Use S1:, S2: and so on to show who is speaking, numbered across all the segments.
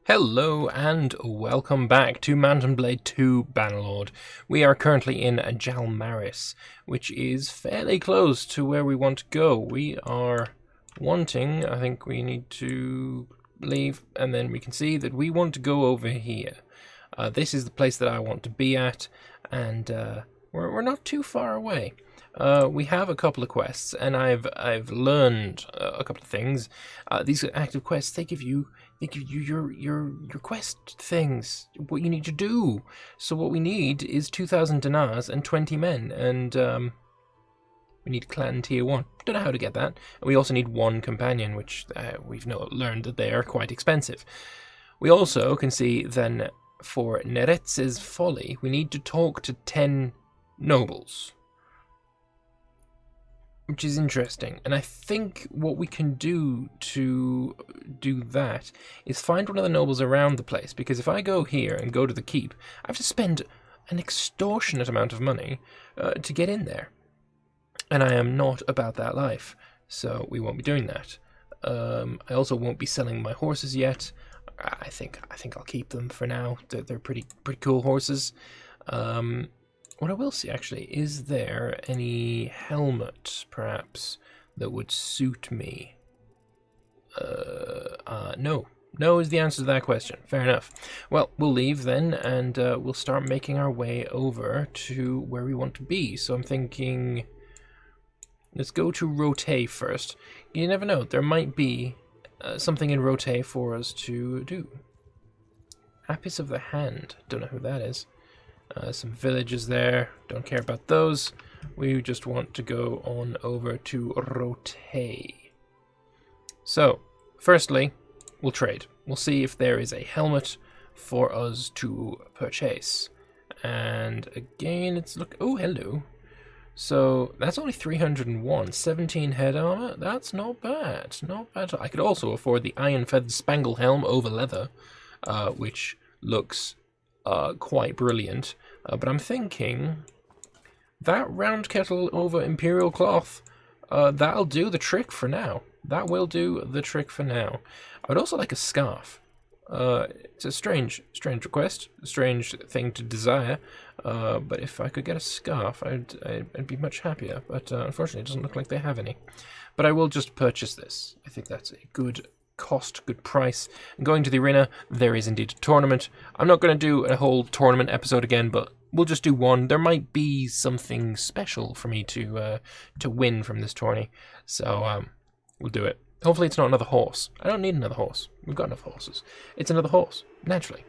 S1: Hello and welcome back to Mountain Blade 2 Bannerlord. We are currently in Jalmaris, which is fairly close to where we want to go. We are wanting, I think we need to leave, and then we can see that we want to go over here. This is the place that I want to be at, and we're not too far away. We have a couple of quests, and I've learned a couple of things. These active quests, they give you your quest things, what you need to do. So what we need is 2,000 dinars and 20 men, and we need clan tier 1. Don't know how to get that. And we also need one companion, which we've learned that they are quite expensive. We also can see then for Neretz's folly, we need to talk to 10 nobles, which is interesting. And I think what we can do to do that is find one of the nobles around the place, because if I go here and go to the keep, I have to spend an extortionate amount of money to get in there. And I am not about that life, so we won't be doing that. I also won't be selling my horses yet. I think I'll keep them for now. They're pretty cool horses. What I will see, actually, is there any helmet, perhaps, that would suit me? No. No is the answer to that question. Fair enough. Well, we'll leave then, and we'll start making our way over to where we want to be. So I'm thinking, let's go to Rote first. You never know, there might be something in Rote for us to do. Apis of the Hand. Don't know who that is. Some villages there. Don't care about those. We just want to go on over to Rote. So, firstly, we'll trade. We'll see if there is a helmet for us to purchase. And again, it's oh, hello. So, that's only 301. 17 head armor. That's not bad. Not bad. I could also afford the Iron Feathered Spangle Helm over leather, which looks quite brilliant, but I'm thinking that round kettle over Imperial Cloth, that'll do the trick for now. That will do the trick for now. I would also like a scarf. It's a strange request, a strange thing to desire, but if I could get a scarf, I'd be much happier, but unfortunately it doesn't look like they have any. But I will just purchase this. I think that's a good cost, good price. And going to the arena, there is indeed a tournament. I'm not going to do a whole tournament episode again, but we'll just do one. There might be something special for me to win from this tourney, so we'll do it. Hopefully it's not another horse. I don't need another horse. We've got enough horses. It's another horse, naturally.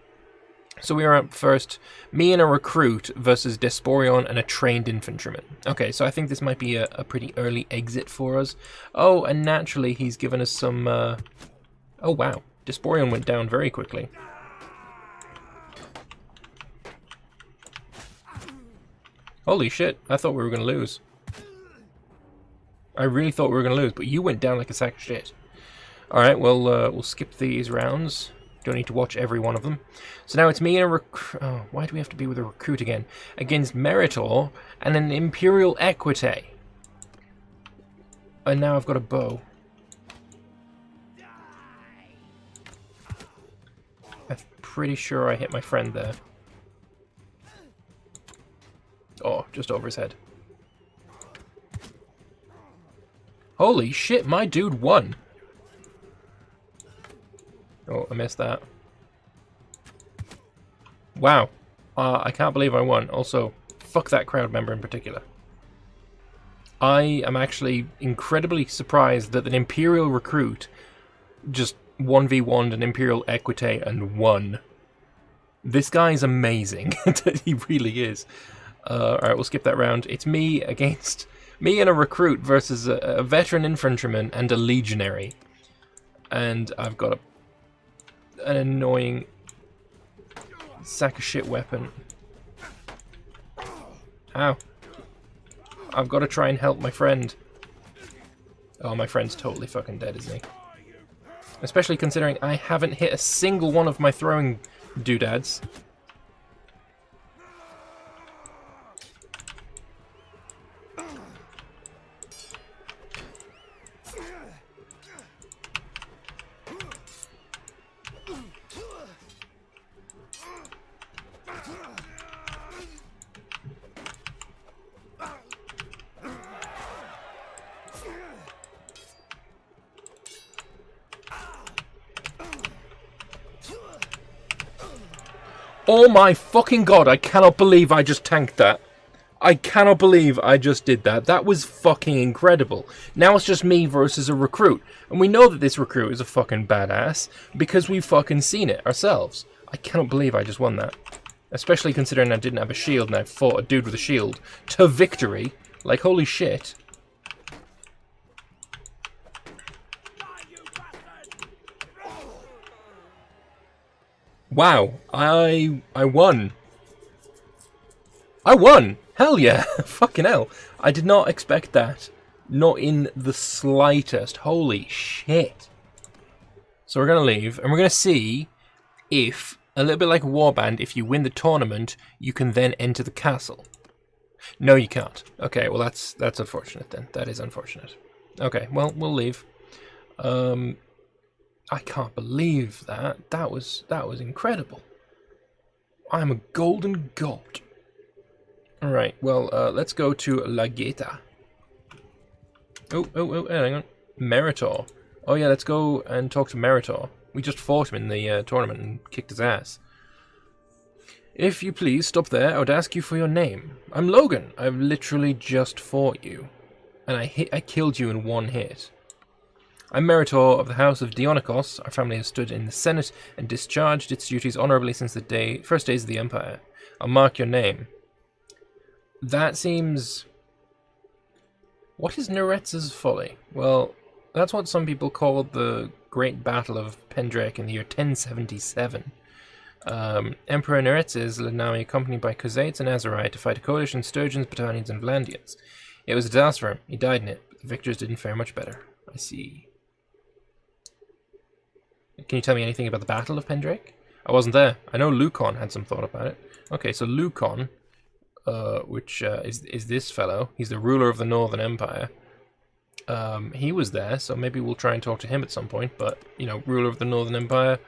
S1: So we are up first, me and a recruit versus Desporion and a trained infantryman. Okay, so I think this might be a pretty early exit for us. Oh, and naturally he's given us some oh wow, Desporion went down very quickly. Holy shit, I thought we were going to lose. I really thought we were going to lose, but you went down like a sack of shit. Alright, well, we'll skip these rounds. Don't need to watch every one of them. So now it's me and a recruit. Oh, why do we have to be with a recruit again? Against Meritor and an Imperial Equite. And now I've got a bow. I'm pretty sure I hit my friend there. Oh, just over his head. Holy shit, my dude won. Oh, I missed that. Wow. I can't believe I won. Also, fuck that crowd member in particular. I am actually incredibly surprised that an Imperial recruit just 1v1'd an Imperial Equite and won. This guy is amazing. He really is. Alright, we'll skip that round. It's me against... me and a recruit versus a veteran infantryman and a legionary. And I've got an annoying sack of shit weapon. Ow. I've got to try and help my friend. Oh, my friend's totally fucking dead, isn't he? Especially considering I haven't hit a single one of my throwing doodads. Oh my fucking god, I cannot believe I just tanked that. I cannot believe I just did that. That was fucking incredible. Now it's just me versus a recruit. And we know that this recruit is a fucking badass because we've fucking seen it ourselves. I cannot believe I just won that. Especially considering I didn't have a shield and I fought a dude with a shield to victory. Like, holy shit. Wow, I won. I won! Hell yeah! Fucking hell. I did not expect that. Not in the slightest. Holy shit. So we're going to leave, and we're going to see if, a little bit like a warband, if you win the tournament, you can then enter the castle. No, you can't. Okay, well that's unfortunate then. That is unfortunate. Okay, well, we'll leave. I can't believe that. That was incredible. I'm a golden god. Alright, well, let's go to La Gaeta. Oh, hang on. Meritor. Oh yeah, let's go and talk to Meritor. We just fought him in the tournament and kicked his ass. If you please, stop there. I would ask you for your name. I'm Logan. I've literally just fought you. And I killed you in one hit. I'm Meritor of the House of Dionykos. Our family has stood in the Senate and discharged its duties honorably since the first days of the Empire. I'll mark your name. That seems... What is Neretz's folly? Well, that's what some people call the Great Battle of Pendrake in the year 1077. Emperor Neretzes led an army accompanied by Cosates and Azurai to fight a coalition of Sturgeons, Battanians, and Vlandians. It was a disaster for him. He died in it, but the victors didn't fare much better. I see. Can you tell me anything about the Battle of Pendrake? I wasn't there. I know Lucon had some thought about it. Okay, so Lucon, which is this fellow. He's the ruler of the Northern Empire. He was there, so maybe we'll try and talk to him at some point. But, you know, ruler of the Northern Empire,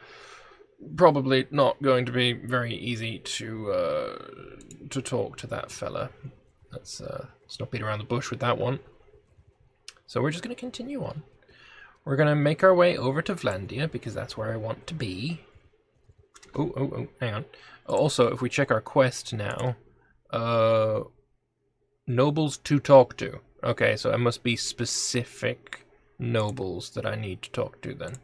S1: probably not going to be very easy to talk to that fella. Let's not beat around the bush with that one. So we're just going to continue on. We're going to make our way over to Vlandia, because that's where I want to be. Oh, hang on. Also, if we check our quest now, nobles to talk to. Okay, so it must be specific nobles that I need to talk to then.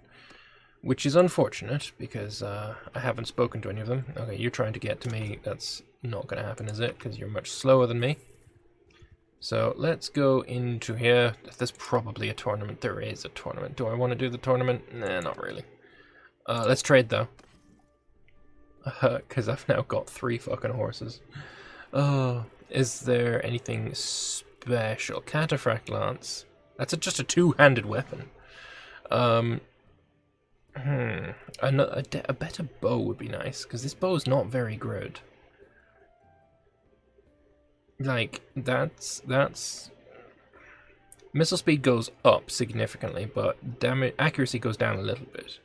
S1: Which is unfortunate, because I haven't spoken to any of them. Okay, you're trying to get to me. That's not going to happen, is it? Because you're much slower than me. So let's go into here. There's probably a tournament. There is a tournament. Do I want to do the tournament? Nah, not really. Let's trade, though. Because I've now got 3 fucking horses. Is there anything special? Cataphract Lance. That's just a 2-handed weapon. A better bow would be nice, because this bow is not very good. Like, that's... Missile speed goes up significantly, but damage accuracy goes down a little bit.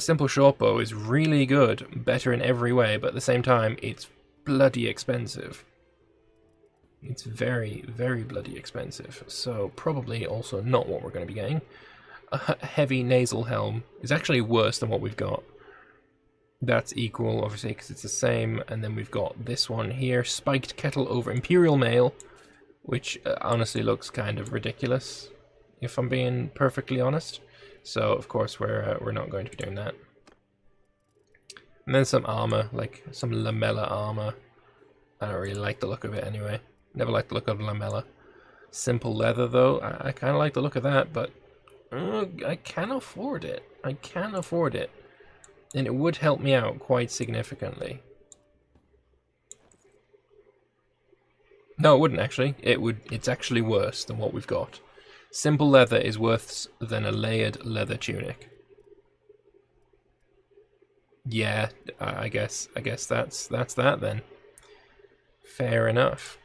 S1: Simple short bow is really good, better in every way, but at the same time, it's bloody expensive. It's very, very bloody expensive, so probably also not what we're going to be getting. A heavy nasal helm is actually worse than what we've got. That's equal, obviously, because it's the same, and then we've got this one here, spiked kettle over imperial mail, which honestly looks kind of ridiculous, if I'm being perfectly honest. So, of course, we're not going to be doing that. And then some armor, like some lamella armor. I don't really like the look of it anyway. Never liked the look of lamella. Simple leather, though. I kind of like the look of that, but I can afford it. I can afford it. And it would help me out quite significantly. No, it wouldn't actually. It's actually worse than what we've got. Simple leather is worse than a layered leather tunic. Yeah, I guess that's that then. Fair enough.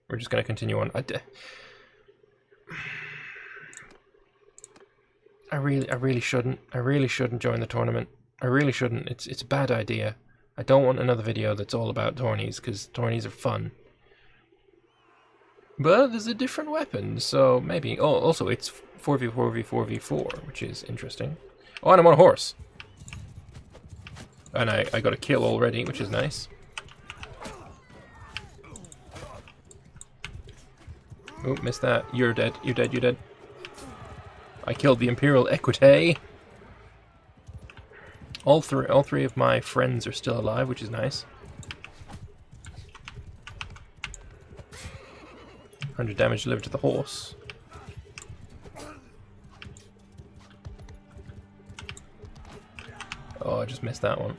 S1: We're just going to continue on. I really shouldn't join the tournament. I really shouldn't. It's a bad idea. I don't want another video that's all about tourneys, because tourneys are fun. But there's a different weapon, so maybe. Oh, also it's 4v4v4v4, which is interesting. Oh, and I'm on a horse. And I got a kill already, which is nice. Oh, missed that. You're dead. You're dead. You're dead. I killed the Imperial Equite. All three of my friends are still alive, which is nice. 100 damage delivered to the horse. Oh, I just missed that one.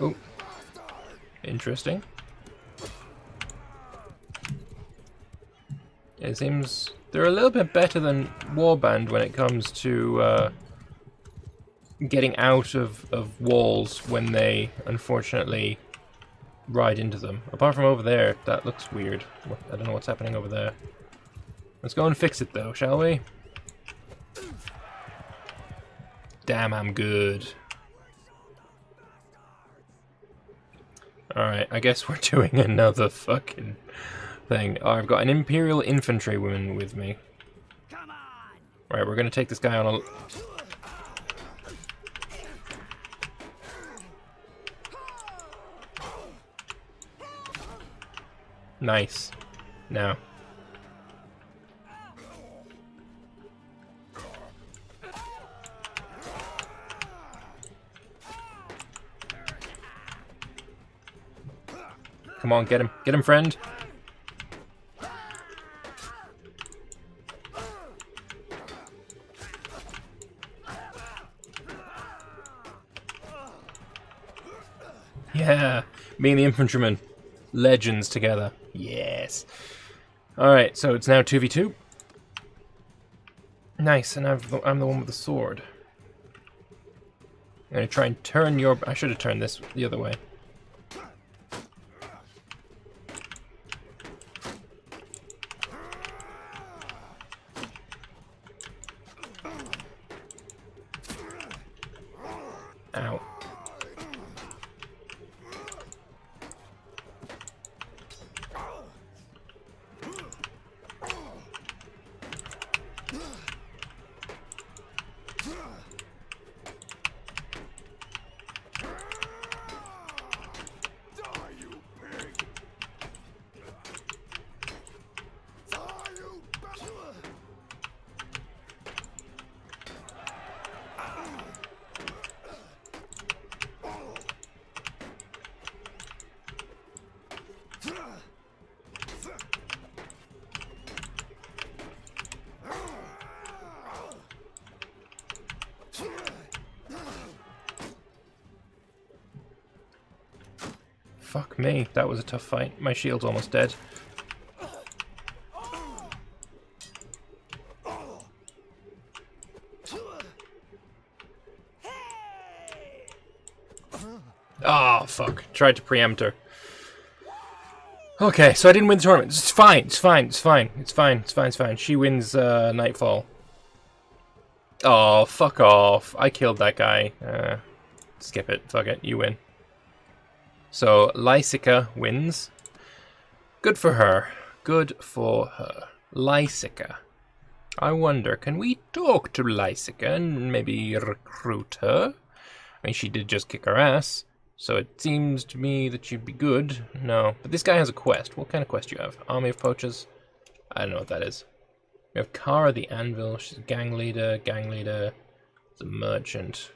S1: Oh, interesting. It seems they're a little bit better than Warband when it comes to getting out of walls when they unfortunately ride into them. Apart from over there, that looks weird. I don't know what's happening over there. Let's go and fix it though, shall we? Damn, I'm good. Alright, I guess we're doing another fucking thing. Oh, I've got an Imperial Infantrywoman with me. Right, we're gonna take this guy on a... Nice. Now. Come on, get him. Get him, friend. Yeah, me and the infantryman. Legends together. Yes. Alright, so it's now 2v2. Nice, and I'm the one with the sword. I'm gonna try and turn your... I should have turned this the other way. Ow. Fuck me, that was a tough fight. My shield's almost dead. Ah, oh, fuck. Tried to preempt her. Okay, so I didn't win the tournament. It's fine, it's fine, it's fine. It's fine, it's fine, it's fine. She wins Nightfall. Oh, fuck off. I killed that guy. Skip it. Fuck it. You win. So, Lysica wins. Good for her. Good for her. Lysica. I wonder, can we talk to Lysica and maybe recruit her? I mean, she did just kick our ass, so it seems to me that she'd be good. No, but this guy has a quest. What kind of quest do you have? Army of Poachers? I don't know what that is. We have Kara the Anvil. She's a gang leader. Gang leader. She's a merchant.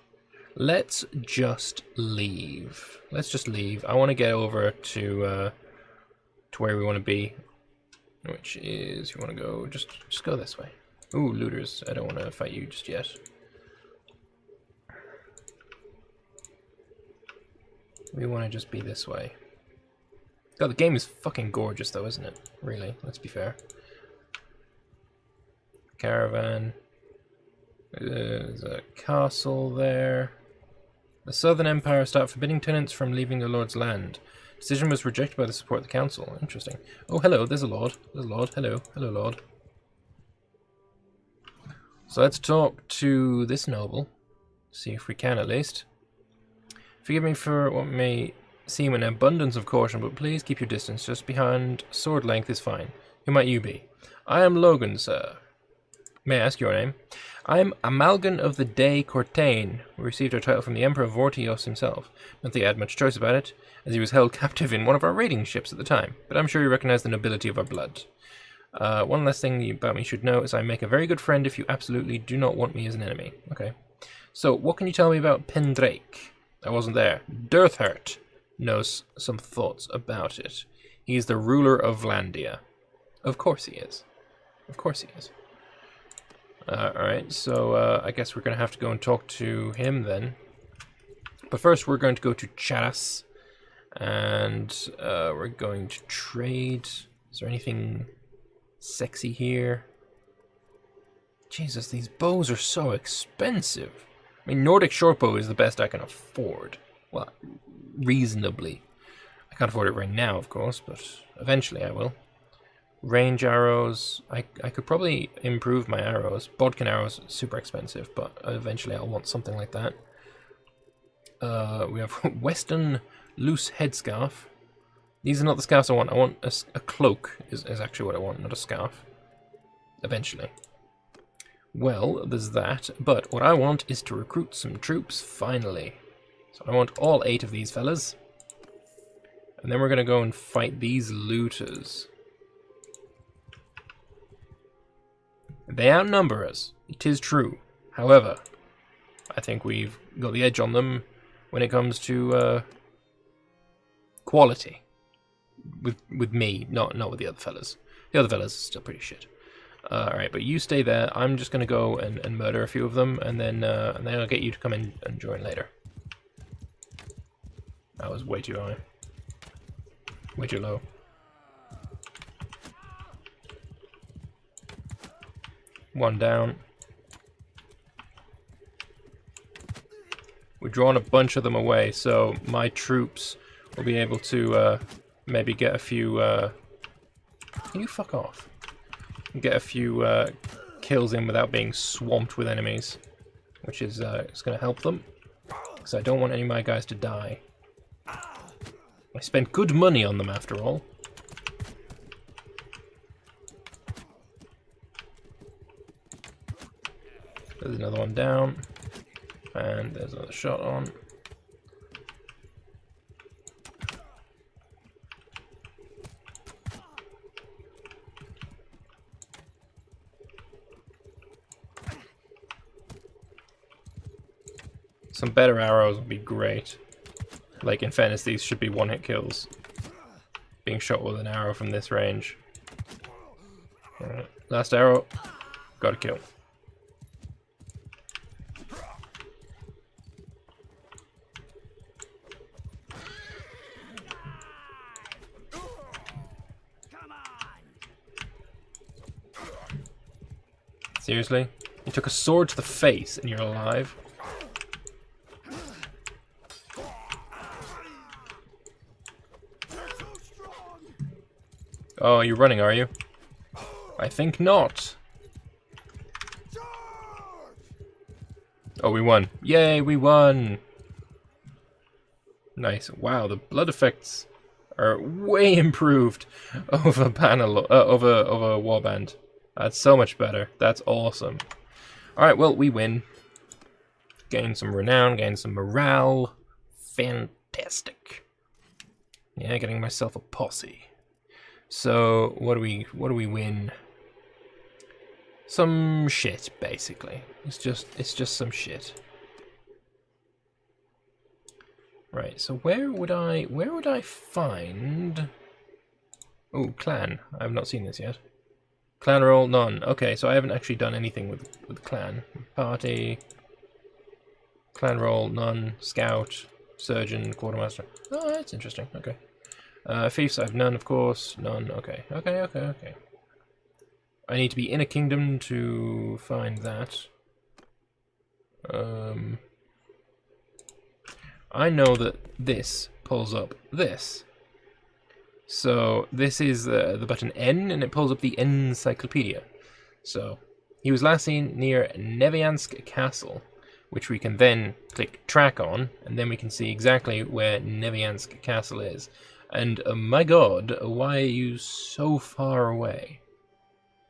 S1: Let's just leave. Let's just leave. I want to get over to where we want to be, which is, you want to go, just go this way. Ooh, looters. I don't want to fight you just yet. We want to just be this way. God, the game is fucking gorgeous though, isn't it? Really, let's be fair. Caravan. There's a castle there. The Southern Empire start forbidding tenants from leaving their lord's land. Decision was rejected by the support of the council. Interesting. Oh, hello, there's a lord. There's a lord. Hello. Hello, lord. So let's talk to this noble. See if we can, at least. Forgive me for what may seem an abundance of caution, but please keep your distance. Just behind sword length is fine. Who might you be? I am Logan, sir. May I ask your name? I am Amalgan of the Day Cortain. We received our title from the Emperor Vortios himself. Not that he had much choice about it, as he was held captive in one of our raiding ships at the time, but I'm sure you recognize the nobility of our blood. One last thing about me you should know is I make a very good friend if you absolutely do not want me as an enemy. Okay. So, what can you tell me about Pendrake? I wasn't there. Dirthhurt knows some thoughts about it. He's the ruler of Landia. Of course he is. Of course he is. Alright, so I guess we're going to have to go and talk to him then. But first we're going to go to Charas. And we're going to trade. Is there anything sexy here? Jesus, these bows are so expensive. I mean, Nordic shortbow is the best I can afford. Well, reasonably. I can't afford it right now, of course, but eventually I will. Range arrows. I could probably improve my arrows. Bodkin arrows, super expensive, but eventually I'll want something like that. We have Western loose headscarf. These are not the scarves I want. I want a cloak is actually what I want, not a scarf. Eventually. Well, there's that, but what I want is to recruit some troops, finally. So I want all 8 of these fellas. And then we're going to go and fight these looters. They outnumber us, it is true. However, I think we've got the edge on them when it comes to quality. With me, not with the other fellas. The other fellas are still pretty shit. Alright, but you stay there. I'm just going to go and murder a few of them, and then I'll get you to come in and join later. That was way too high. Way too low. One down. We're drawing a bunch of them away, so my troops will be able to maybe get a few... Can you fuck off? Get a few kills in without being swamped with enemies, which is going to help them, because I don't want any of my guys to die. I spent good money on them after all. There's another one down, and there's another shot on. Some better arrows would be great. Like, in fairness, these should be one-hit kills. Being shot with an arrow from this range. Alright, last arrow. Got a kill. Seriously? You took a sword to the face and you're alive? Oh, you're running, are you? I think not. Oh, we won. Yay, we won! Nice. Wow, the blood effects are way improved over over Warband. That's so much better. That's awesome. Alright, well, we win. Gain some renown, gain some morale. Fantastic. Yeah, getting myself a posse. So, what do we win? Some shit, basically. It's just some shit. Right, so where would I find... Oh, clan. I have not seen this yet. Clan roll, none. Okay, so I haven't actually done anything with clan. Party. Clan roll, none. Scout. Surgeon, quartermaster. Oh, that's interesting. Okay. Fiefs, I have none, of course. None. Okay. Okay. I need to be in a kingdom to find that. I know that this pulls up this. So this is the button N, and it pulls up the encyclopedia. So he was last seen near Neviansk Castle, which we can then click track on, and then we can see exactly where Neviansk Castle is. And my god, why are you so far away?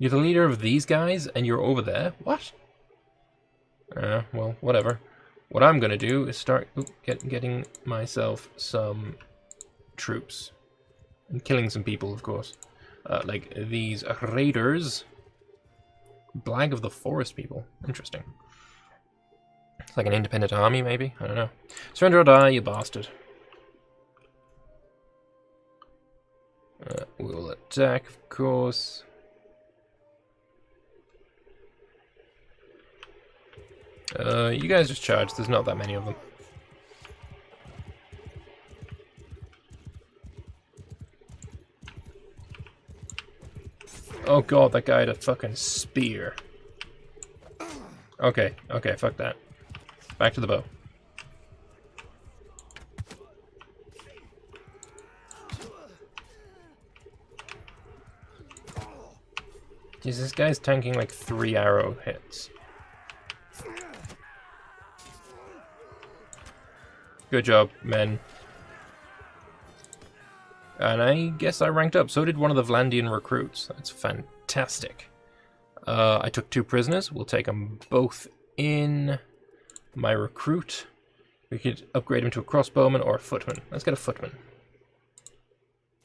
S1: You're the leader of these guys, and you're over there? What? Well, whatever. What I'm gonna do is start getting myself some troops. And killing some people, of course. Like these raiders. Blag of the Forest people. Interesting. It's like an independent army, maybe? I don't know. Surrender or die, you bastard. We'll attack, of course. You guys just charge. There's not that many of them. Oh god, that guy had a fucking spear. Okay, fuck that. Back to the bow. Jeez, this guy's tanking like 3 arrow hits. Good job, men. And I guess I ranked up. So did one of the Vlandian recruits. That's fantastic. I took 2 prisoners. We'll take them both in. My recruit. We could upgrade him to a crossbowman or a footman. Let's get a footman.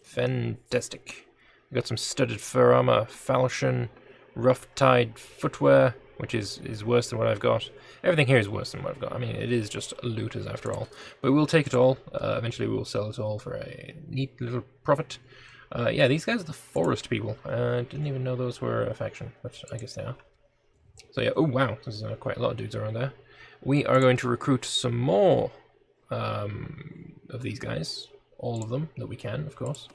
S1: Fantastic. We got some studded fur armor, falchion, rough-tied footwear, which is worse than what I've got. Everything here is worse than what I've got. I mean, it is just looters after all. But we'll take it all. Eventually we will sell it all for a neat little profit. Yeah, these guys are the forest people. I didn't even know those were a faction, but I guess they are. So yeah, oh wow, there's quite a lot of dudes around there. We are going to recruit some more of these guys. All of them that we can, of course.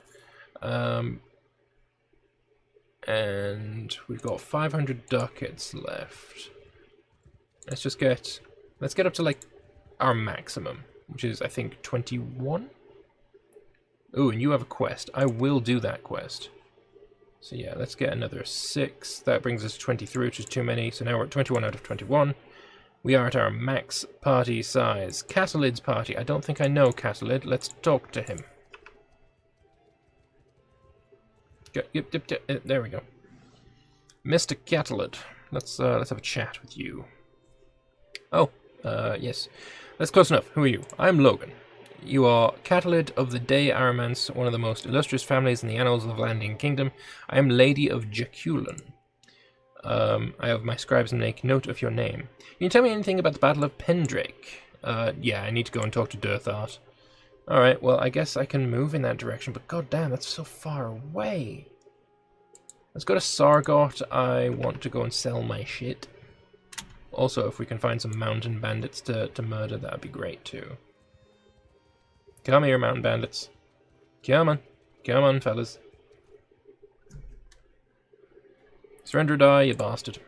S1: And we've got 500 ducats left. Let's get up to like our maximum, which is I think 21. Oh, and you have a quest. I will do that quest. So yeah, let's get another 6. That brings us to 23, which is too many. So now we're at 21 out of 21. We are at our max party size. Catalid's party. I don't think I know Catalid. Let's talk to him. Yep, there we go. Mr. Catalid. Let's have a chat with you. Oh, yes. That's close enough. Who are you? I'm Logan. You are Catalid of the Day Aramance, one of the most illustrious families in the annals of the Vlandian Kingdom. I am Lady of Jaculan. I have my scribes make note of your name. Can you tell me anything about the Battle of Pendrake? Yeah, I need to go and talk to Dirthart. Alright, well, I guess I can move in that direction, but goddamn, that's so far away. Let's go to Sargot. I want to go and sell my shit. Also, if we can find some mountain bandits to murder, that would be great, too. Come here, mountain bandits. Come on, fellas. Surrender or die, you bastard.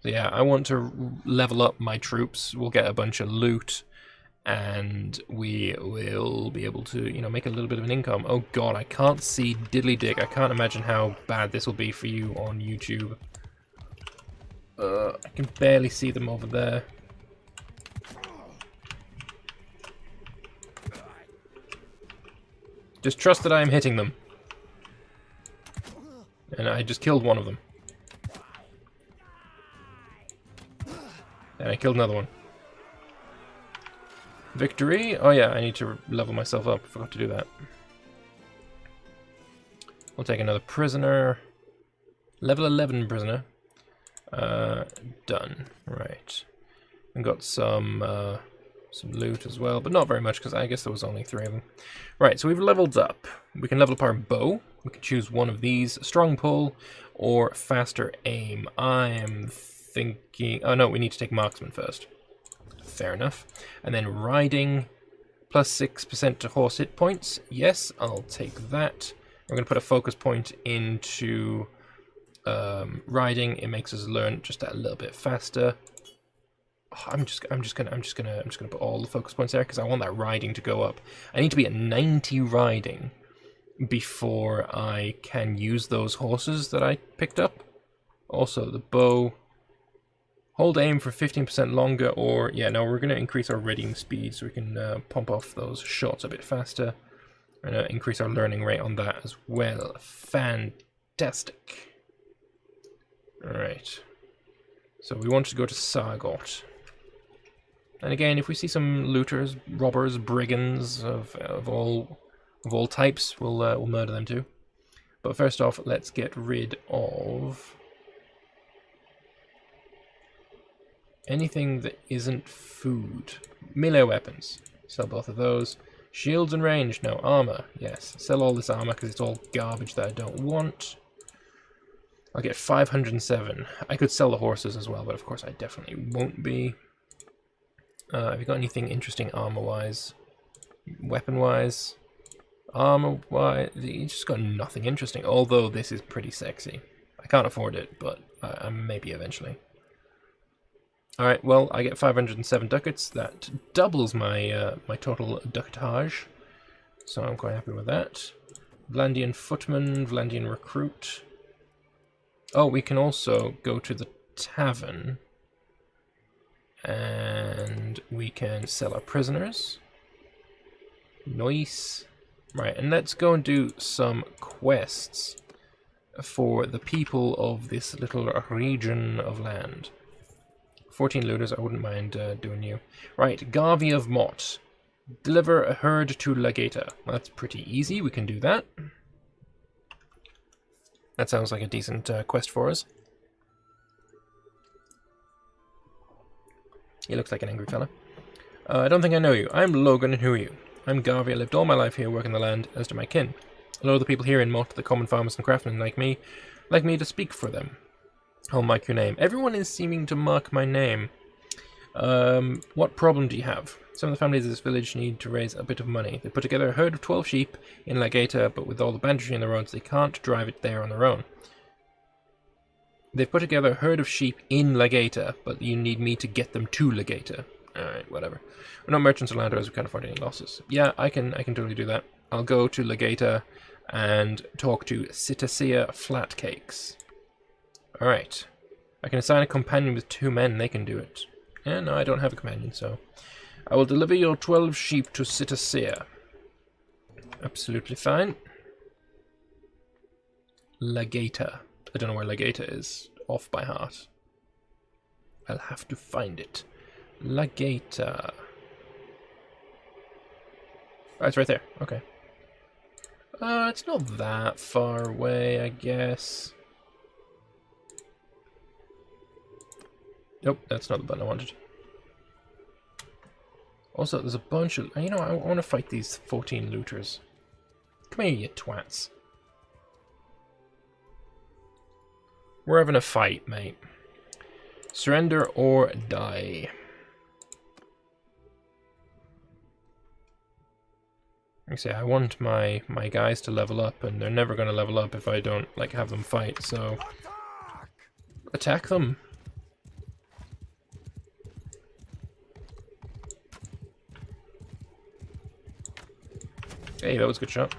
S1: So yeah, I want to level up my troops. We'll get a bunch of loot. And we will be able to, you know, make a little bit of an income. Oh god, I can't see diddly dick. I can't imagine how bad this will be for you on YouTube. I can barely see them over there. Just trust that I am hitting them. And I just killed one of them. And I killed another one. Victory? Oh yeah, I need to level myself up. I forgot to do that. We'll take another prisoner. Level 11 prisoner. Done. Right. And got some loot as well, but not very much because I guess there was only 3 of them. Right, so we've leveled up. We can level up our bow. We can choose one of these. Strong pull or faster aim. I am thinking... Oh no, we need to take marksman first. Fair enough. And then riding, plus 6% to horse hit points. Yes, I'll take that. We're going to put a focus point into riding. It makes us learn just that a little bit faster. Oh, I'm just gonna put all the focus points there because I want that riding to go up. I need to be at 90 riding before I can use those horses that I picked up. Also, the bow. Hold aim for 15% longer, or, yeah, no, we're going to increase our readying speed so we can pump off those shots a bit faster. And increase our learning rate on that as well. Fantastic. Alright. So we want to go to Sargot. And again, if we see some looters, robbers, brigands of all types, we'll murder them too. But first off, let's get rid of anything that isn't food. Melee weapons. Sell both of those. Shields and range. No. Armor. Yes. Sell all this armor because it's all garbage that I don't want. I'll get 507. I could sell the horses as well, but of course I definitely won't be. Have you got anything interesting armor-wise? Weapon-wise? Armor-wise? You just got nothing interesting, although this is pretty sexy. I can't afford it, but maybe eventually. Alright, well, I get 507 ducats. That doubles my my total ducatage, so I'm quite happy with that. Vlandian footman, Vlandian recruit. Oh, we can also go to the tavern, and we can sell our prisoners. Nice. Right, and let's go and do some quests for the people of this little region of land. 14 looters, I wouldn't mind doing you. Right, Garvey of Mott. Deliver a herd to Legata. That's pretty easy, we can do that. That sounds like a decent quest for us. He looks like an angry fella. I don't think I know you. I'm Logan, and who are you? I'm Garvey. I lived all my life here working the land, as do my kin. A lot of the people here in Mott, the common farmers and craftsmen like me to speak for them. I'll mark your name. Everyone is seeming to mark my name. What problem do you have? Some of the families of this village need to raise a bit of money. They put together a herd of 12 sheep in Legata, but with all the banditry in the roads, they can't drive it there on their own. They've put together a herd of sheep in Legata, but you need me to get them to Legata. Alright, whatever. We're not merchants or landowners, we can't afford any losses. Yeah, I can totally do that. I'll go to Legata and talk to Cetacea Flatcakes. Alright. I can assign a companion with 2 men, they can do it. Yeah, no, I don't have a companion, so... I will deliver your 12 sheep to Cetacea. Absolutely fine. Legata. I don't know where Legata is. Off by heart. I'll have to find it. Legata. Oh, it's right there. Okay. It's not that far away, I guess. Nope, that's not the button I wanted. Also, there's a bunch of... You know, I want to fight these 14 looters. Come here, you twats. We're having a fight, mate. Surrender or die. Like I say, I want my guys to level up, and they're never going to level up if I don't, like, have them fight, so... Attack them! Hey, that was a good shot.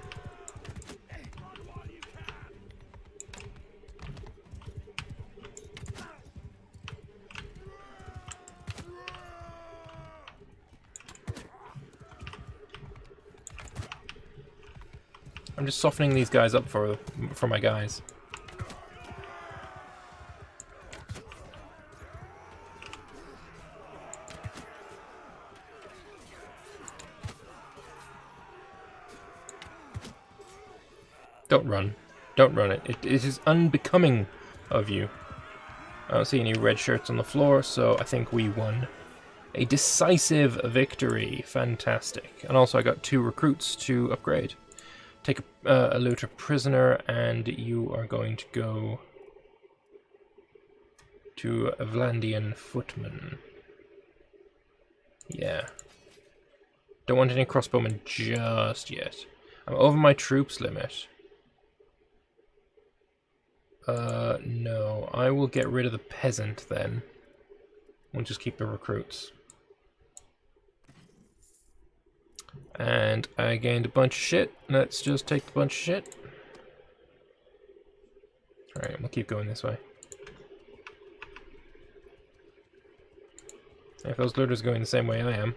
S1: I'm just softening these guys up for my guys. Don't run. Don't run it. It is unbecoming of you. I don't see any red shirts on the floor, so I think we won. A decisive victory. Fantastic. And also I got 2 recruits to upgrade. Take a looter prisoner, and you are going to go to a Vlandian footman. Yeah. Don't want any crossbowmen just yet. I'm over my troops limit. No. I will get rid of the peasant then. We'll just keep the recruits. And I gained a bunch of shit. Let's just take the bunch of shit. Alright, we'll keep going this way. If those looters are going the same way I am.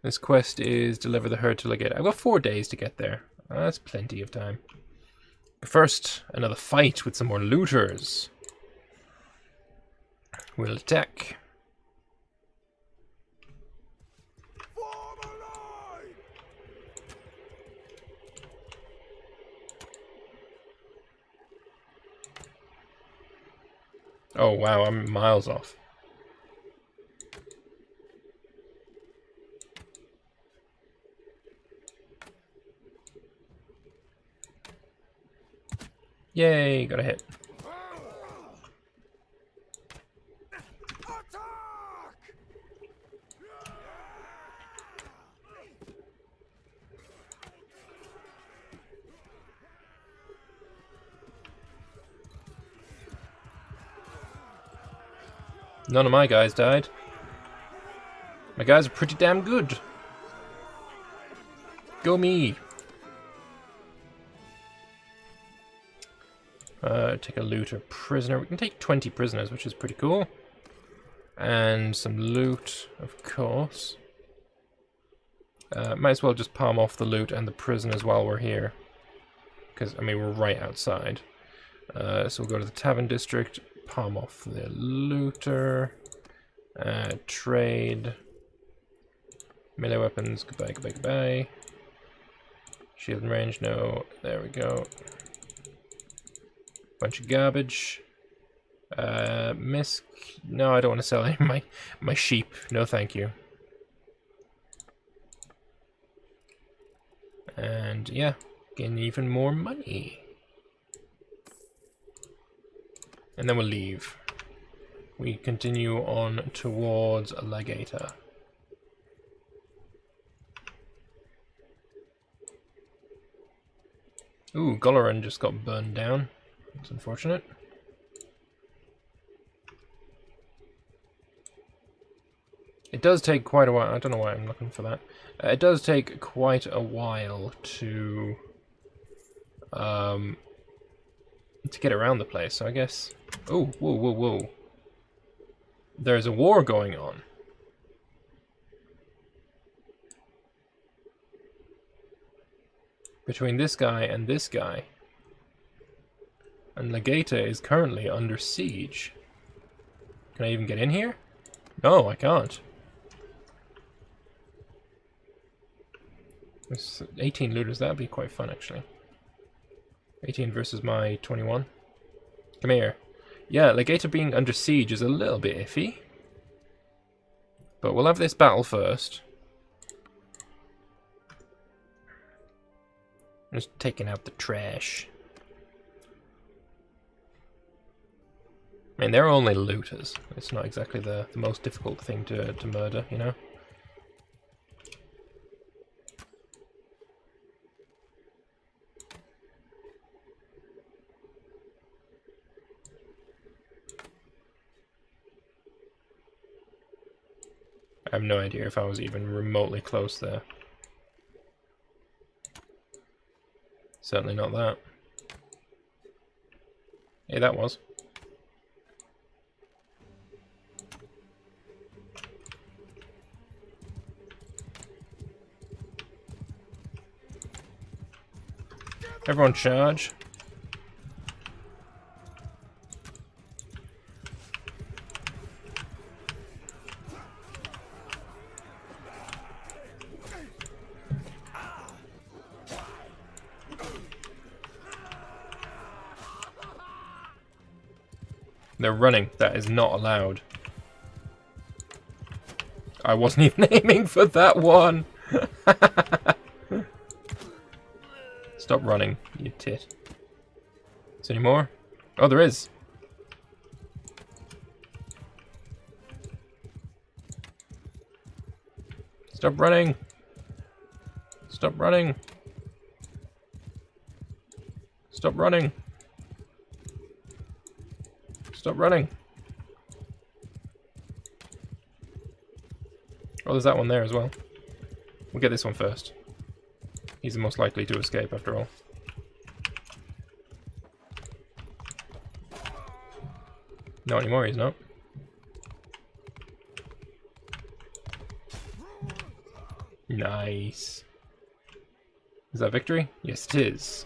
S1: This quest is deliver the herd to Legate. I've got 4 days to get there. That's plenty of time. But first, another fight with some more looters. We'll attack. Oh wow, I'm miles off. Yay, got a hit. None of my guys died. My guys are pretty damn good. Go me. Take a looter prisoner. We can take 20 prisoners, which is pretty cool. And some loot, of course. Might as well just palm off the loot and the prisoners while we're here. Because, I mean, we're right outside. So we'll go to the tavern district, palm off the looter, trade, melee weapons, goodbye, goodbye, goodbye. Shield and range, no, there we go. Bunch of garbage. Misk, no, I don't want to sell any of my sheep, no thank you. And yeah, gain even more money. And then we'll leave. We continue on towards Lagata. Ooh, Goloran just got burned down. That's unfortunate. It does take quite a while. I don't know why I'm looking for that. It does take quite a while to get around the place, so I guess... Oh, whoa, whoa, whoa. There's a war going on. Between this guy and this guy. And Lagata is currently under siege. Can I even get in here? No, I can't. There's 18 looters, that'd be quite fun actually. 18 versus my 21. Come here. Yeah, Lagata being under siege is a little bit iffy. But we'll have this battle first. Just taking out the trash. I mean, they're only looters. It's not exactly the most difficult thing to murder, you know? I have no idea if I was even remotely close there. Certainly not that. Yeah, that was. Everyone charge. They're running. That is not allowed. I wasn't even aiming for that one. Stop running, you tit. Is there any more? Oh, there is. Stop running. Stop running. Stop running. Stop running. Oh, there's that one there as well. We'll get this one first. He's the most likely to escape after all. Not anymore, he's not. Nice. Is that victory? Yes, it is.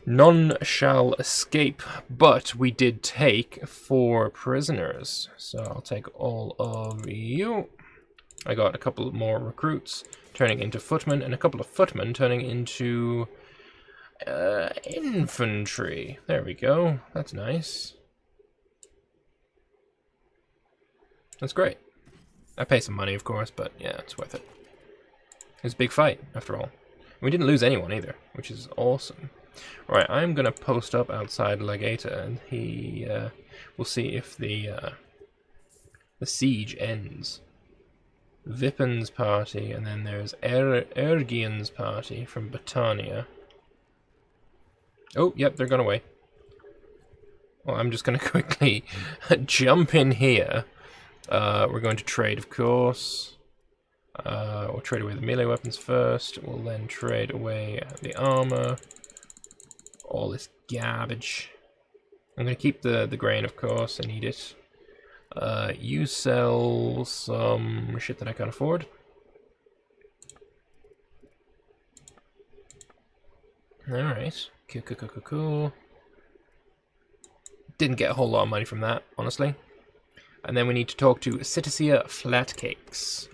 S1: None shall escape, but we did take 4 prisoners. So I'll take all of you. I got a couple more recruits turning into footmen, and a couple of footmen turning into infantry. There we go. That's nice. That's great. I pay some money, of course, but yeah, it's worth it. It was a big fight, after all. We didn't lose anyone either, which is awesome. Right, I'm gonna post up outside Legata, and he we'll see if the siege ends. Vipin's party, and then there's Ergian's party from Battania. Oh, yep, they're gone away. Well, I'm just gonna quickly jump in here. We're going to trade, of course. We'll trade away the melee weapons first. We'll then trade away the armor. All this garbage. I'm going to keep the grain, of course. I need it. You sell some shit that I can't afford. Alright. Cool. Didn't get a whole lot of money from that, honestly. And then we need to talk to Citicia Flatcakes.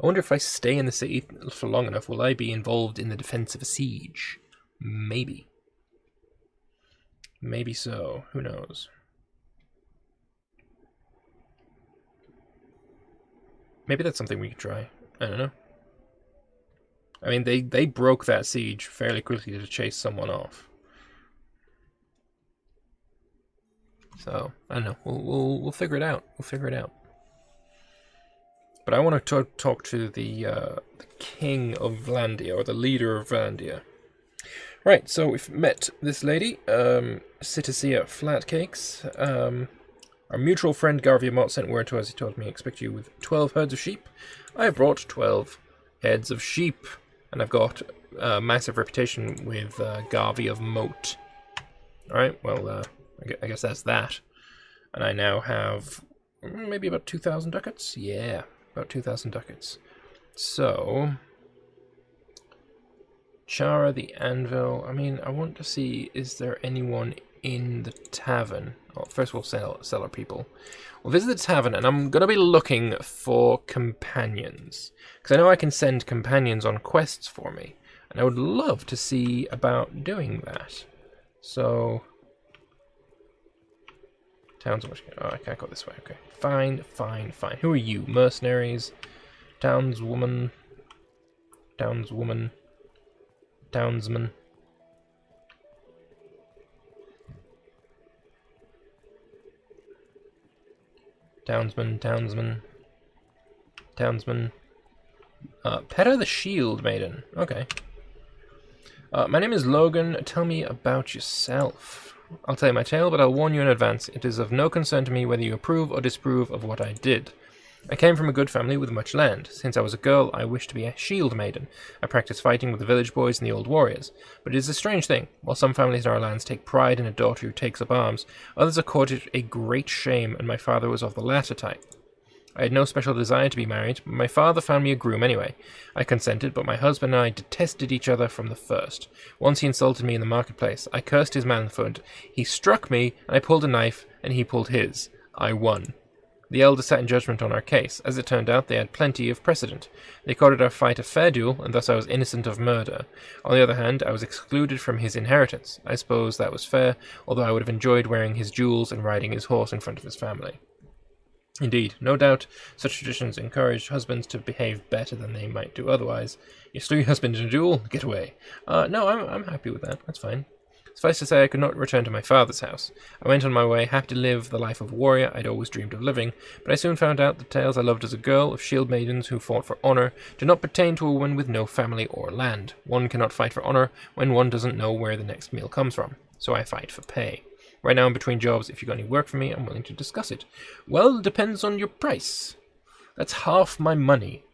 S1: I wonder if I stay in the city for long enough, will I be involved in the defense of a siege? Maybe. Maybe so. Who knows? Maybe that's something we could try. I don't know. I mean, they broke that siege fairly quickly to chase someone off. So, I don't know. We'll figure it out. We'll figure it out. But I want to talk to the king of Vlandia, or the leader of Vlandia. Right, so we've met this lady, Citicia Flatcakes. Our mutual friend Garvia Mott sent word to us. He told me, expect you with 12 herds of sheep. I have brought 12 heads of sheep, and I've got a massive reputation with Garvey of Moat. Alright, well, I guess that's that. And I now have maybe about 2,000 ducats? Yeah, about 2,000 ducats. So, Chara the Anvil. I mean, I want to see, is there anyone in the tavern? Well, first we'll sell our people. We'll visit the tavern, and I'm going to be looking for companions. Because I know I can send companions on quests for me. And I would love to see about doing that. So, towns. Oh, I can't go this way. Okay. Fine. Who are you? Mercenaries? Townswoman? Townsman? Townsman? Peta the Shield Maiden. Okay. My name is Logan. Tell me about yourself. I'll tell you my tale, but I'll warn you in advance. It is of no concern to me whether you approve or disapprove of what I did. I came from a good family with much land. Since I was a girl, I wished to be a shield maiden. I practiced fighting with the village boys and the old warriors. But it is a strange thing. While some families in our lands take pride in a daughter who takes up arms, others accord it a great shame, and my father was of the latter type. I had no special desire to be married, but my father found me a groom anyway. I consented, but my husband and I detested each other from the first. Once he insulted me in the marketplace. I cursed his manhood. He struck me, and I pulled a knife, and he pulled his. I won. The elders sat in judgment on our case. As it turned out, they had plenty of precedent. They accorded our fight a fair duel, and thus I was innocent of murder. On the other hand, I was excluded from his inheritance. I suppose that was fair, although I would have enjoyed wearing his jewels and riding his horse in front of his family. Indeed, no doubt, such traditions encourage husbands to behave better than they might do otherwise. You slew your husband in a duel? Get away. No, I'm happy with that. That's fine. Suffice to say, I could not return to my father's house. I went on my way, happy to live the life of warrior I'd always dreamed of living, but I soon found out the tales I loved as a girl of shield maidens who fought for honor do not pertain to a woman with no family or land. One cannot fight for honor when one doesn't know where the next meal comes from. So I fight for pay. Right now I'm between jobs. If you've got any work for me, I'm willing to discuss it. Well, depends on your price. That's half my money.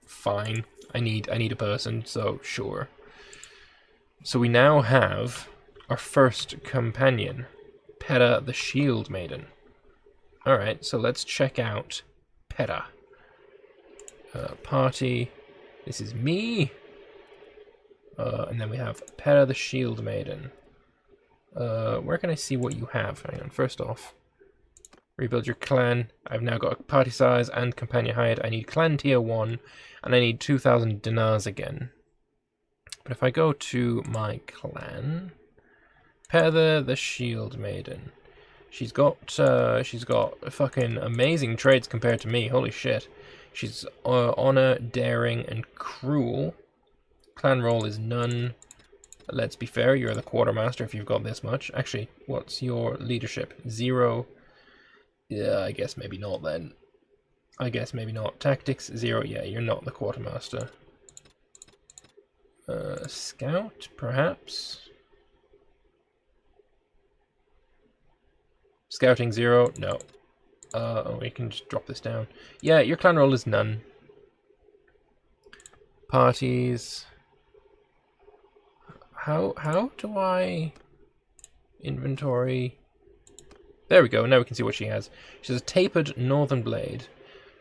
S1: Fine. I need a person, so sure. So we now have our first companion, Peta the Shield Maiden. Alright, so let's check out Peta. Party. This is me. And then we have Pera the Shield Maiden. Where can I see what you have? Hang on, first off. Rebuild your clan. I've now got a party size and companion height. I need clan tier 1, and I need 2,000 dinars again. But if I go to my clan, Pera the Shield Maiden. She's got fucking amazing traits compared to me. Holy shit. She's honor, daring, and cruel. Clan roll is none. Let's be fair, you're the quartermaster if you've got this much. Actually, what's your leadership? 0. Yeah, I guess maybe not then. I guess maybe not. Tactics, 0. Yeah, you're not the quartermaster. Scout, perhaps? Scouting 0? No. Oh, we can just drop this down. Yeah, your clan roll is none. Parties. How do I inventory? There we go. Now we can see what she has. She has a tapered northern blade.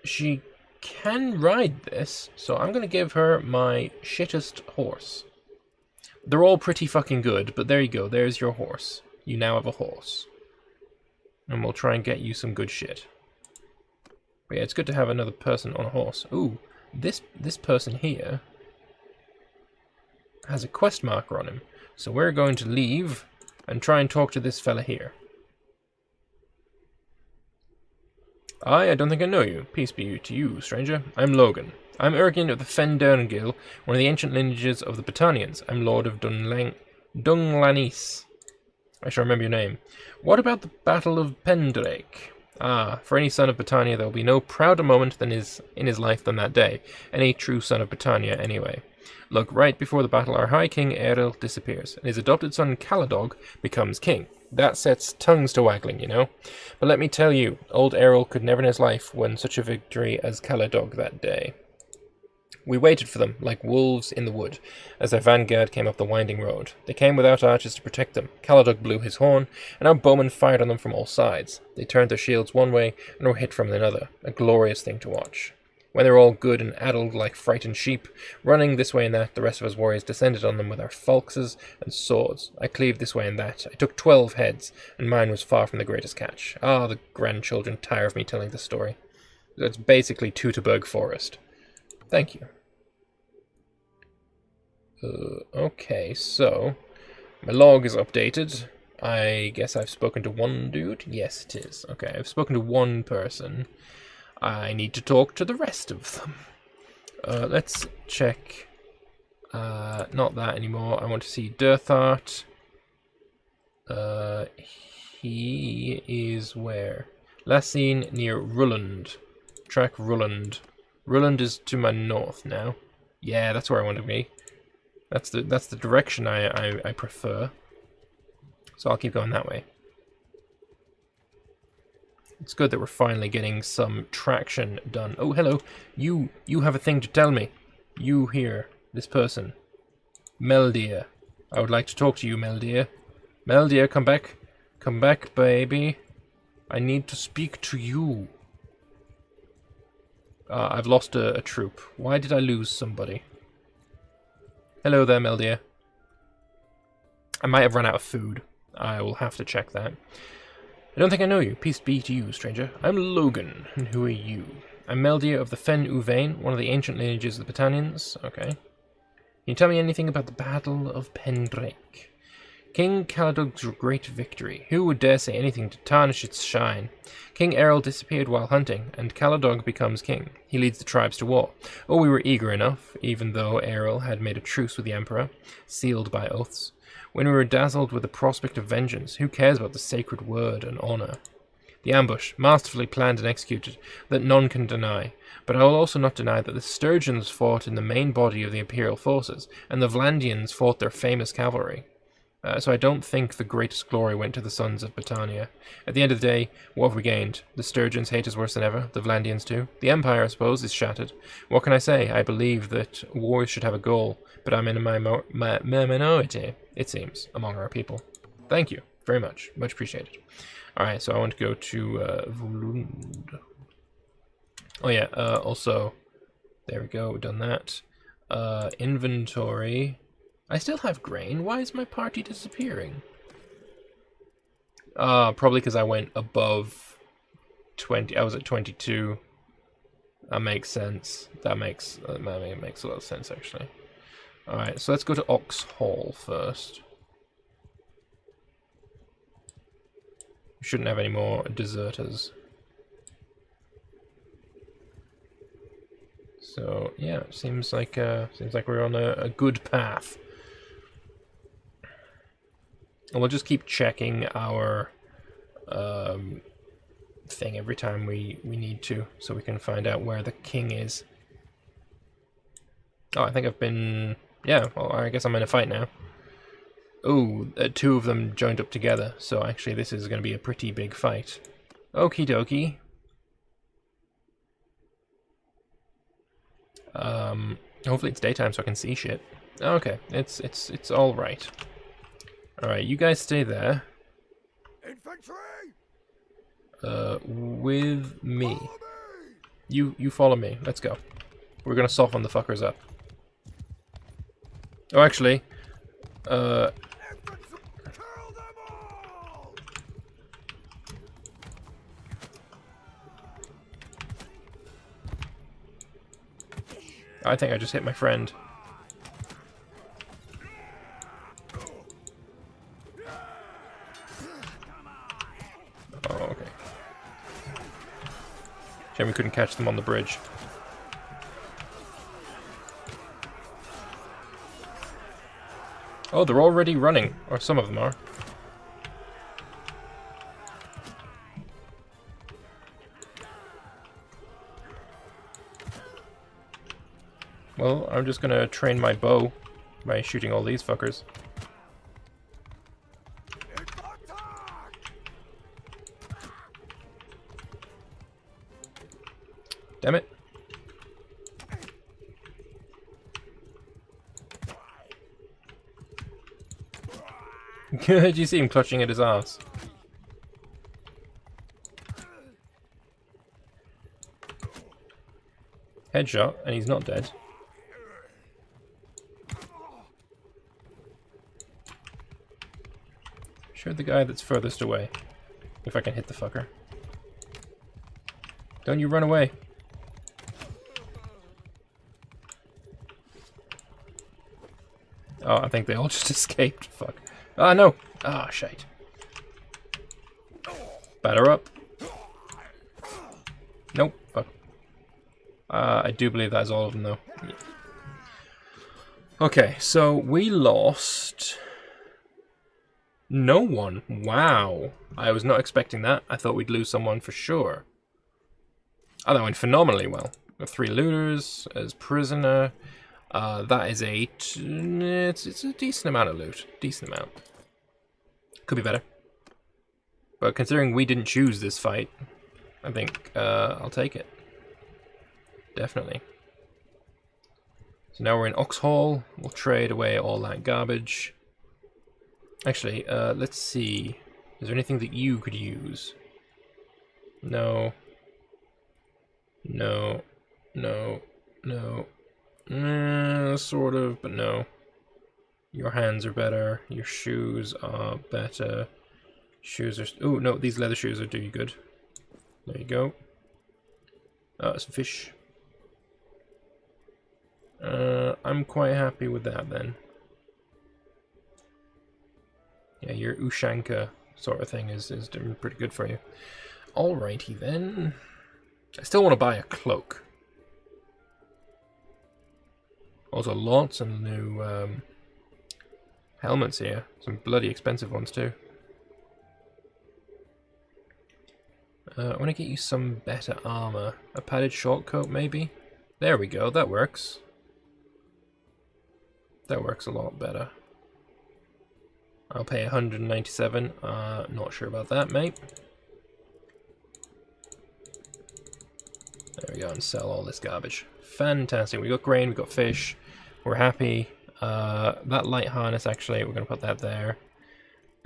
S1: She can ride this, so I'm going to give her my shittest horse. They're all pretty fucking good, but there you go. There's your horse. You now have a horse. And we'll try and get you some good shit. But yeah, it's good to have another person on a horse. Ooh, this person here has a quest marker on him. So we're going to leave and try and talk to this fella here. I don't think I know you. Peace be to you, stranger. I'm Logan. I'm Ergin of the Fen Derngill, one of the ancient lineages of the Battanians. I'm Lord of Dunglanis. I shall remember your name. What about the Battle of Pendrake? Ah, for any son of Battania there will be no prouder moment than in his life than that day. Any true son of Battania, anyway. Look, right before the battle, our High King Errol disappears, and his adopted son Caladog becomes king. That sets tongues to waggling, you know. But let me tell you, old Errol could never in his life win such a victory as Caladog that day. We waited for them, like wolves in the wood, as their vanguard came up the winding road. They came without archers to protect them. Caladog blew his horn, and our bowmen fired on them from all sides. They turned their shields one way, and were hit from another, a glorious thing to watch. When they were all good and addled like frightened sheep, running this way and that, the rest of us warriors descended on them with our falxes and swords. I cleaved this way and that. I took 12 heads, and mine was far from the greatest catch. Ah, the grandchildren tire of me telling this story. It's basically Teutoburg Forest. Thank you. Okay, so my log is updated. I guess I've spoken to one dude? Yes, it is. Okay, I've spoken to one person. I need to talk to the rest of them. Let's check. Not that anymore. I want to see Dirthart. He is where? Last seen near Rulland. Track Rulland. Rulland is to my north now. Yeah, that's where I want to be. That's the direction I prefer. So I'll keep going that way. It's good that we're finally getting some traction done. Oh, hello. You have a thing to tell me. You here, this person. Meldir. I would like to talk to you, Meldir. Meldir, come back. Come back, baby. I need to speak to you. I've lost a troop. Why did I lose somebody? Hello there, Meldir. I might have run out of food. I will have to check that. I don't think I know you. Peace be to you, stranger. I'm Logan, and who are you? I'm Meldir of the Fen Uvain, one of the ancient lineages of the Battanians. Okay. Can you tell me anything about the Battle of Pendrake? King Caladog's great victory. Who would dare say anything to tarnish its shine? King Errol disappeared while hunting, and Caladog becomes king. He leads the tribes to war. Oh, we were eager enough, even though Errol had made a truce with the Emperor, sealed by oaths. When we were dazzled with the prospect of vengeance, who cares about the sacred word and honour? The ambush, masterfully planned and executed, that none can deny. But I will also not deny that the Sturgeons fought in the main body of the Imperial forces, and the Vlandians fought their famous cavalry. So I don't think the greatest glory went to the sons of Battania. At the end of the day, what have we gained? The Sturgeons hate us worse than ever, the Vlandians too. The Empire, I suppose, is shattered. What can I say? I believe that wars should have a goal, but I'm in my minority, it seems, among our people. Thank you very much. Much appreciated. Alright, so I want to go to Volund. Oh yeah, also, there we go, we've done that. Inventory. I still have grain. Why is my party disappearing? Probably because I went above 20. I was at 22. That makes sense. That makes a lot of sense, actually. Alright, so let's go to Ox Hall first. We shouldn't have any more deserters. So yeah, seems like we're on a good path. And we'll just keep checking our thing every time we need to, so we can find out where the king is. Oh, I think I've been... Yeah, well, I guess I'm in a fight now. Oh, two of them joined up together, so actually this is going to be a pretty big fight. Okie dokie. Hopefully it's daytime so I can see shit. Okay, it's all right. All right, you guys stay there.
S2: Infantry!
S1: With me.
S2: Follow me!
S1: You follow me. Let's go. We're gonna soften the fuckers up. Oh, actually,
S2: Infantry! Kill them all!
S1: I think I just hit my friend. Oh, okay. Shame we couldn't catch them on the bridge. Oh, they're already running. Or some of them are. Well, I'm just gonna train my bow by shooting all these fuckers. Damn it. Did you see him clutching at his ass? Headshot, and he's not dead. Shoot the guy that's furthest away. If I can hit the fucker. Don't you run away. Oh, I think they all just escaped. Fuck. Ah, no. Ah, shite. Batter up. Nope. Fuck. I do believe that's all of them, though. Yeah. Okay, so we lost... no one. Wow. I was not expecting that. I thought we'd lose someone for sure. Oh, that went phenomenally well. We have 3 looters as prisoner. That is it's a decent amount of loot. Decent amount. Could be better. But considering we didn't choose this fight, I think I'll take it. Definitely. So now we're in Oxhall. We'll trade away all that garbage. Actually, let's see. Is there anything that you could use? No. No. No. No. Sort of, but no. Your hands are better. Your shoes are better. Shoes are... oh, no, these leather shoes are doing good. There you go. Some fish. I'm quite happy with that, then. Yeah, your Ushanka sort of thing is doing pretty good for you. Alrighty, then. I still want to buy a cloak. Also, lots of new helmets here. Some bloody expensive ones, too. I want to get you some better armor. A padded short coat, maybe? There we go, that works. That works a lot better. I'll pay 197. Not sure about that, mate. There we go, and sell all this garbage. Fantastic. We got grain, we got fish. We're happy. That light harness, actually, we're going to put that there.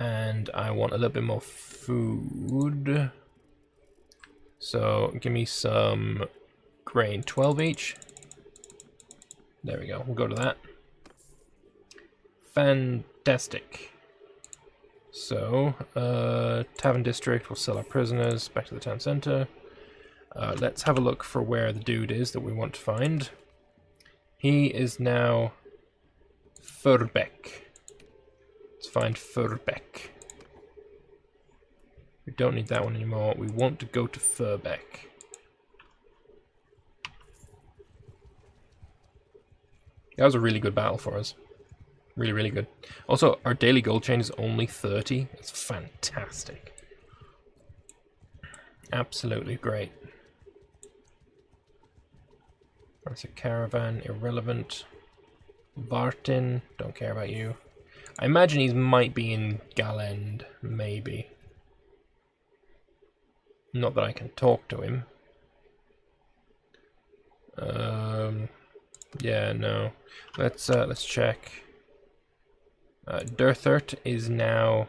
S1: And I want a little bit more food. So, give me some grain. 12 each. There we go. We'll go to that. Fantastic. So, Tavern District, we'll sell our prisoners back to the town center. Let's have a look for where the dude is that we want to find. He is now Furbeck. Let's find Furbeck. We don't need that one anymore. We want to go to Furbeck. That was a really good battle for us. Really, really good. Also, our daily gold chain is only 30. It's fantastic. Absolutely great. That's a caravan, irrelevant. Vartin, don't care about you. I imagine he might be in Galend, maybe. Not that I can talk to him. Yeah, no. Let's check. Durthert is now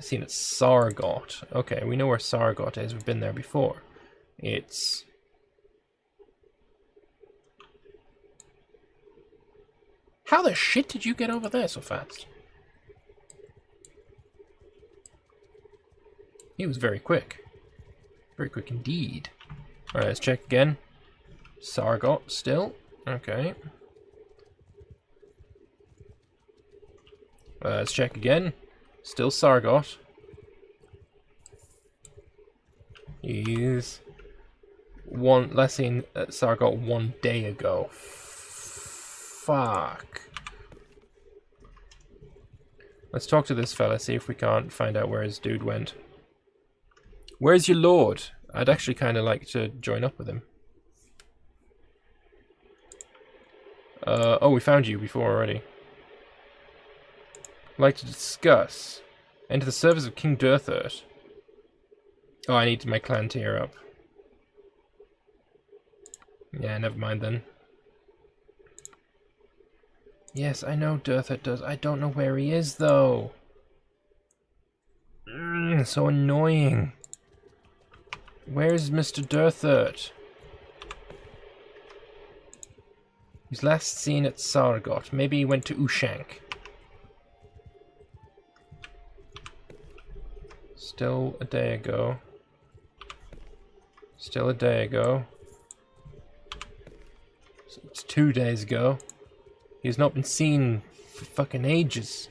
S1: seen at Sargot. Okay, we know where Sargot is. We've been there before. It's how the shit did you get over there so fast? He was very quick. Very quick indeed. Alright, let's check again. Sargot still. Okay. Let's check again. Still Sargot. He's last seen at Sargot 1 day ago. Fuck. Let's talk to this fella, see if we can't find out where his dude went. Where's your lord? I'd actually kind of like to join up with him. Oh, we found you before already. I'd like to discuss. Enter the service of King Durthert. Oh, I need my clan tier up. Yeah, never mind then. Yes, I know Durthert does. I don't know where he is, though. So annoying. Where's Mr. Durthert? He's last seen at Sargot. Maybe he went to Ushank. Still a day ago. Still a day ago. It's 2 days ago. He's not been seen for fucking ages.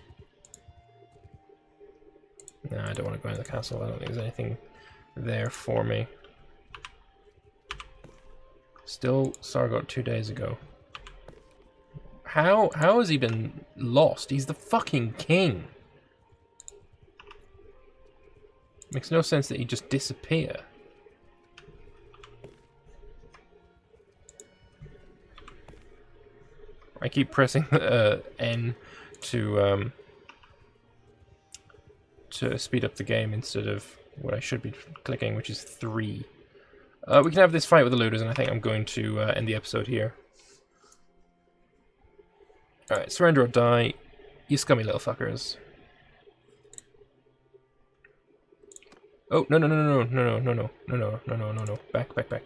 S1: No, I don't want to go into the castle. I don't think there's anything there for me. Still Sargot 2 days ago. How has he been lost? He's the fucking king. Makes no sense that he'd just disappear. I keep pressing N to speed up the game instead of what I should be clicking, which is 3. We can have this fight with the looters, and I think I'm going to end the episode here. Alright, surrender or die, you scummy little fuckers. Oh, no. Back.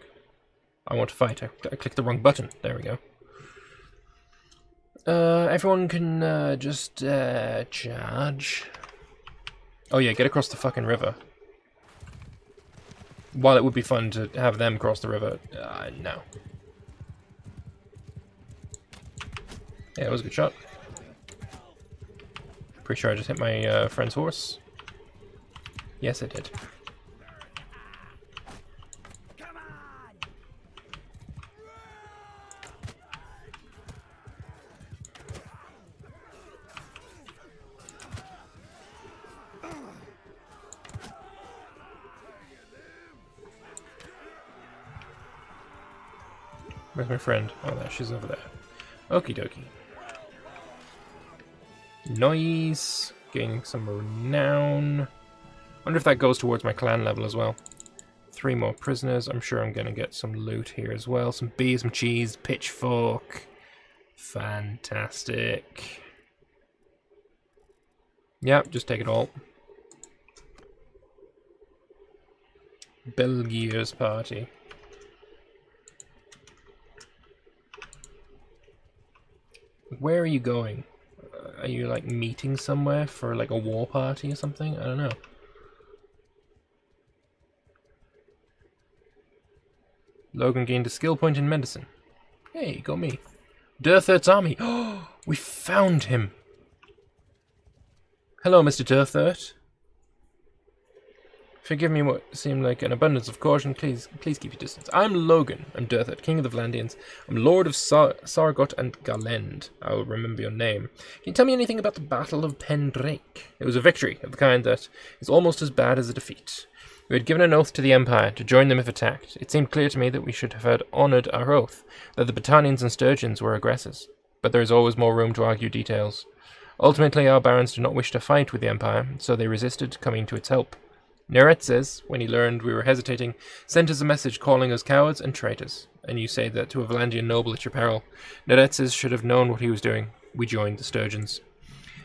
S1: I want to fight. I clicked the wrong button. There we go. Everyone can just charge. Oh yeah, get across the fucking river. While it would be fun to have them cross the river, no. Yeah, it was a good shot. Pretty sure I just hit my friend's horse. Yes, I did. Where's my friend? Oh, there, she's over there. Okie dokie. Noise. Gaining some renown. Wonder if that goes towards my clan level as well. 3 more prisoners. I'm sure I'm going to get some loot here as well. Some beer, some cheese, pitchfork. Fantastic. Yep, just take it all. Belgier's party. Where are you going? Are you like meeting somewhere for like a war party or something? I don't know. Logan gained a skill point in medicine. Hey, got me. Durthert's army. Oh, we found him. Hello, Mr. Durthert. Forgive me what seemed like an abundance of caution. Please keep your distance. I'm Logan. I'm Durthert, King of the Vlandians. I'm Lord of Sargot and Galend. I'll remember your name. Can you tell me anything about the Battle of Pendrake? It was a victory of the kind that is almost as bad as a defeat. We had given an oath to the Empire to join them if attacked. It seemed clear to me that we should have honoured our oath, that the Battanians and Sturgeons were aggressors. But there is always more room to argue details. Ultimately, our barons did not wish to fight with the Empire, so they resisted coming to its help. Neretzes, when he learned we were hesitating, sent us a message calling us cowards and traitors. And you say that to a Vlandian noble at your peril. Neretzes should have known what he was doing. We joined the Sturgeons.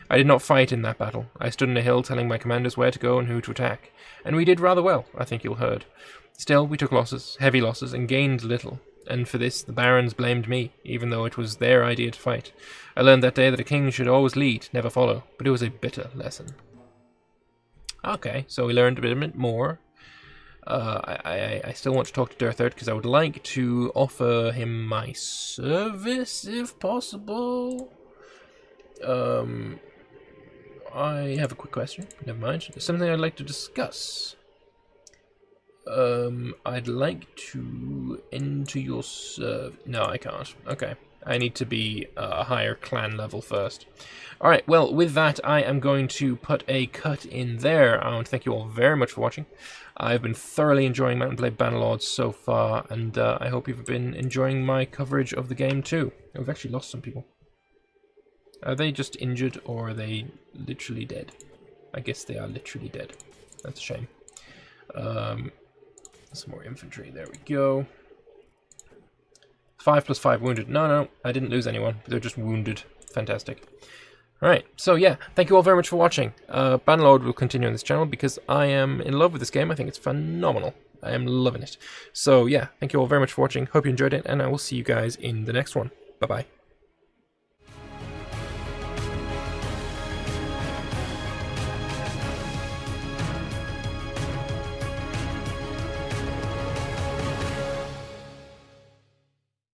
S1: I did not fight in that battle. I stood on a hill telling my commanders where to go and who to attack. And we did rather well, I think you'll heard. Still, we took losses, heavy losses, and gained little. And for this, the barons blamed me, even though it was their idea to fight. I learned that day that a king should always lead, never follow. But it was a bitter lesson. Okay, so we learned a bit more. I still want to talk to Durthert because I would like to offer him my service if possible. I have a quick question. Never mind. There's something I'd like to discuss. I'd like to enter your No, I can't. Okay. I need to be a higher clan level first. Alright, well, with that, I am going to put a cut in there. I want to thank you all very much for watching. I've been thoroughly enjoying Mount & Blade Bannerlord so far, and I hope you've been enjoying my coverage of the game too. We've actually lost some people. Are they just injured, or are they literally dead? I guess they are literally dead. That's a shame. Some more infantry. There we go. 5 + 5 wounded. No, I didn't lose anyone. They're just wounded. Fantastic. Alright, so yeah, thank you all very much for watching. Bannerlord will continue on this channel because I am in love with this game. I think it's phenomenal. I am loving it. So yeah, thank you all very much for watching. Hope you enjoyed it, and I will see you guys in the next one. Bye-bye.